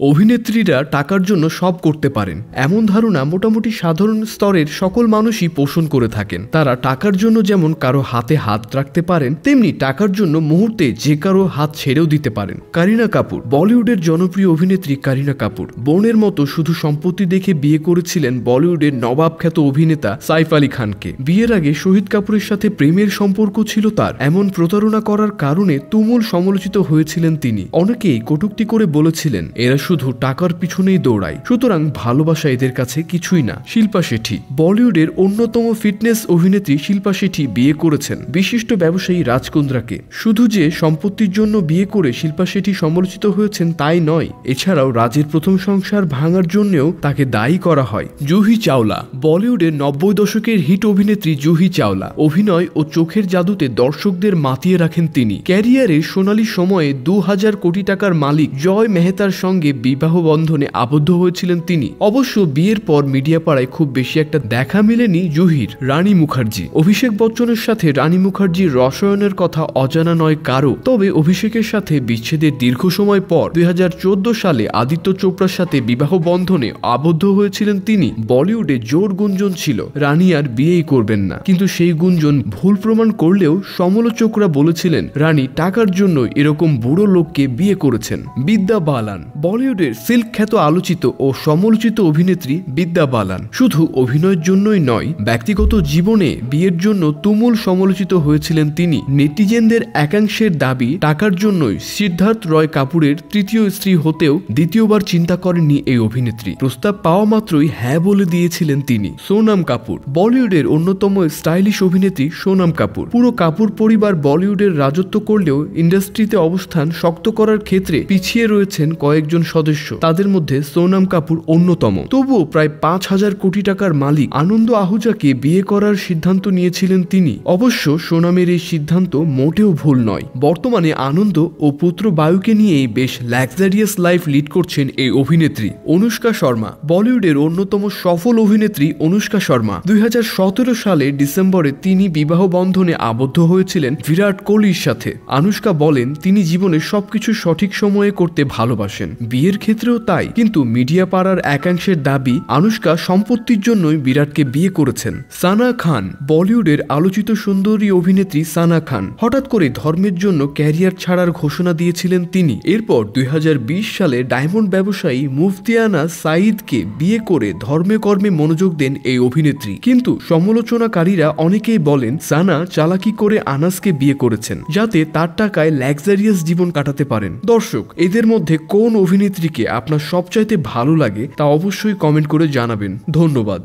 অভিনেত্রীরা টাকার জন্য সব করতে পারেন এমন ধারণা মোটামুটি সাধারণ স্তরের সকল মানুষই পোষণ করে থাকেন। তারা টাকার জন্য যেমন কারো হাতে হাত রাখতে পারেন, তেমনি টাকার জন্য মুহূর্তে যে কারো হাত ছেড়েও দিতে পারেন। কারিনা কাপুর, বলিউডের জনপ্রিয় অভিনেত্রী কারিনা কাপুর বোনের মতো শুধু সম্পত্তি দেখে বিয়ে করেছিলেন বলিউডের নবাব খ্যাত অভিনেতা সাইফ আলী খানকে। বিয়ের আগে শহীদ কাপুরের সাথে প্রেমের সম্পর্ক ছিল তার। এমন প্রতারণা করার কারণে তুমুল সমালোচিত হয়েছিলেন তিনি। অনেকেই কটূক্তি করে বলেছিলেন এরা শুধু টাকার পিছনেই দৌড়ায়, সুতরাং ভালোবাসা এদের কাছে কিছুই না। শিল্পা শেঠি, বলিউডের অন্যতম ফিটনেস অভিনেত্রী শিল্পা শেঠি বিয়ে করেছেন বিশিষ্ট ব্যবসায়ী রাজ কুন্দ্রাকে। শুধু যে সম্পত্তির জন্য বিয়ে করে শিল্পা শেঠি সমালোচিত হয়েছেন তাই নয়, এছাড়াও রাজের প্রথম সংসার ভাঙার জন্যও তাকে দায়ী করা হয়। জুহি চাওলা, বলিউডের 90 দশকের হিট অভিনেত্রী জুহি চাওলা অভিনয় ও চোখের জাদুতে দর্শকদের মাতিয়ে রাখেন তিনি। ক্যারিয়ারের সোনালী সময়ে 2000 কোটি টাকার মালিক জয় মেহতার সঙ্গে বিবাহ বন্ধনে আবদ্ধ হয়েছিলেন তিনি। অবশ্য বিয়ের পর মিডিয়া পাড়ায় খুব বেশি একটা দেখা মেলেনি জুহির। রানী মুখার্জি, অভিষেক বচ্চনের সাথে রানী মুখার্জির রসায়নের কথা অজানা নয় কারো। তবে অভিষেকের সাথে বিচ্ছেদের দীর্ঘ সময় পর 2014 সালে আদিত্য চোপড়ার সাথে বিবাহ বন্ধনে আবদ্ধ হয়েছিলেন তিনি। বলিউডে জোর গুঞ্জন ছিল রানী আর বিয়েই করবেন না, কিন্তু সেই গুঞ্জন ভুল প্রমাণ করলেও সমালোচকরা বলেছিলেন রানী টাকার জন্য এরকম বুড়ো লোককে বিয়ে করেছেন। বিদ্যা বালান, বলিউডের সিল্ক খ্যাত আলোচিত ও সমালোচিত অভিনেত্রী বিদ্যা বালান শুধু অভিনয়ের জন্যই নয়, ব্যক্তিগত জীবনে বিয়ের জন্য তুমুল সমালোচিত হয়েছিলেন তিনি। নেটিজেনদের একাংশের দাবি টাকার জন্যই সিদ্ধার্থ রয় কাপুরের তৃতীয় স্ত্রী হতেও দ্বিতীয়বার চিন্তা করেননি এই অভিনেত্রী। প্রস্তাব পাওয়া মাত্রই হ্যাঁ বলে দিয়েছিলেন তিনি। সোনাম কাপুর, বলিউডের অন্যতম স্টাইলিশ অভিনেত্রী সোনাম কাপুর। পুরো কাপুর পরিবার বলিউডের রাজত্ব করলেও ইন্ডাস্ট্রিতে অবস্থান শক্ত করার ক্ষেত্রে পিছিয়ে রয়েছেন কয়েকজন সদস্য, তাদের মধ্যে সোনাম কাপুর অন্যতম। তবুও প্রায় 5000 কোটি টাকার মালিক আনন্দ আহুজাকে বিয়ে করার সিদ্ধান্ত নিয়েছিলেন তিনি। অবশ্য সোনামের এই সিদ্ধান্ত মোটেও ভুল নয়। বর্তমানে আনন্দ ও পুত্র বায়ুকে নিয়েই বেশ লাক্সারিয়াস লাইফ লিড করছেন এই অভিনেত্রী। অনুষ্কা শর্মা, বলিউডের অন্যতম সফল অভিনেত্রী অনুষ্কা শর্মা 2017 সালে ডিসেম্বরে তিনি বিবাহ বন্ধনে আবদ্ধ হয়েছিলেন বিরাট কোহলির সাথে। অনুষ্কা বলেন তিনি জীবনে সবকিছু সঠিক সময়ে করতে ভালোবাসেন, বিয়ের ক্ষেত্রেও তাই। কিন্তু মিডিয়া পাড়ার একাংশের দাবি অনুষ্কা সম্পত্তির জন্যই বিরাটকে বিয়ে করেছেন। সানা খান, বলিউডের আলোচিত সুন্দরী অভিনেত্রী সানা খান হঠাৎ করে ধর্মের জন্য ক্যারিয়ার ছাড়ার ঘোষণা দিয়েছিলেন তিনি। এরপর 2020 সালে ডায়মন্ড ব্যবসায়ী মুফতিয়ানা সাঈদকে বিয়ে করে ধর্মে কর্মে মনোযোগ দেন এই অভিনেত্রী। কিন্তু সমালোচনাকারীরা অনেকেই বলেন সানা চালাকি করে আনাসকে বিয়ে করেছেন যাতে তার টাকায় লাক্সারিয়াস জীবন কাটাতে পারেন। দর্শক, এদের মধ্যে কোন অভিনেত্রীকে আপনার সবচাইতে ভালো লাগে তা অবশ্যই কমেন্ট করে জানাবেন। ধন্যবাদ।